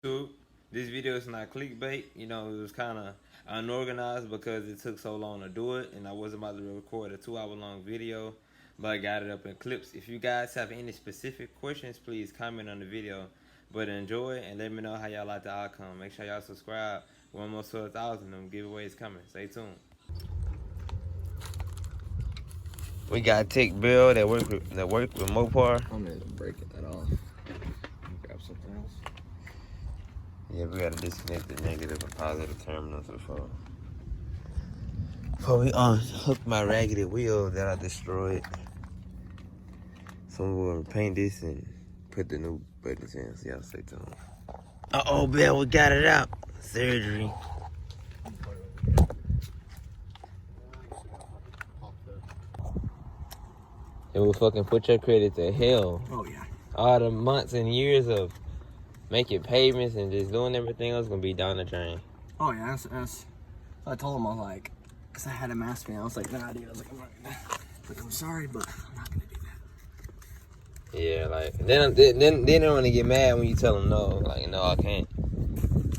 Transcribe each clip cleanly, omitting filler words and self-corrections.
YouTube. This video is not clickbait. You know, it was kind of unorganized because it took so long to do it, and I wasn't about to record a 2-hour long video, but I got it up in clips. If you guys have any specific questions, please comment on the video. But enjoy and let me know how y'all like the outcome. Make sure y'all subscribe. We're almost to 1,000. Them giveaways coming. Stay tuned. We got Tick Bill that work with Mopar. I'm gonna break that off. Grab something else. Yeah, we gotta disconnect the negative and positive terminals before we hook my raggedy wheel that I destroyed. So we're gonna paint this and put the new buttons in. So y'all stay tuned. Uh-oh, Bill, we got it out. Surgery. It will fucking put your credit to hell. Oh yeah. All the months and years of making payments and just doing everything else gonna be down the drain. Oh yeah, that's I told him, I was like, cause I had him ask me, I was like, nah dude, I was like, I'm sorry, but I'm not gonna do that. Yeah, like then they want to get mad when you tell them no. Like, no, I can't.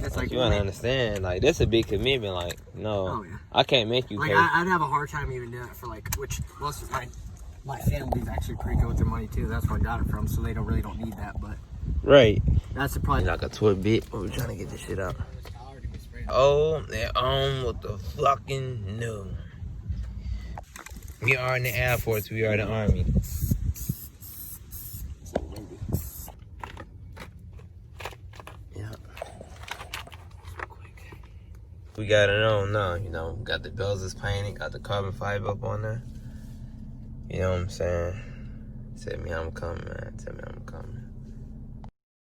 It's like you wanna understand, like that's a big commitment. Like, no, oh, yeah. I can't make you like pay. I'd have a hard time even doing it for like, which most of my family's actually pretty good with their money too. That's where I got it from, so they don't need that. But right, that's the problem. Like a toy bit, but we're trying to get this shit out. Oh, they're on with the fucking no. We are in the Air Force. We are the Army. Yeah. We got it on now, you know. Got the bells painted, got the carbon fiber up on there. You know what I'm saying? Tell me I'm coming, man. Tell me I'm coming.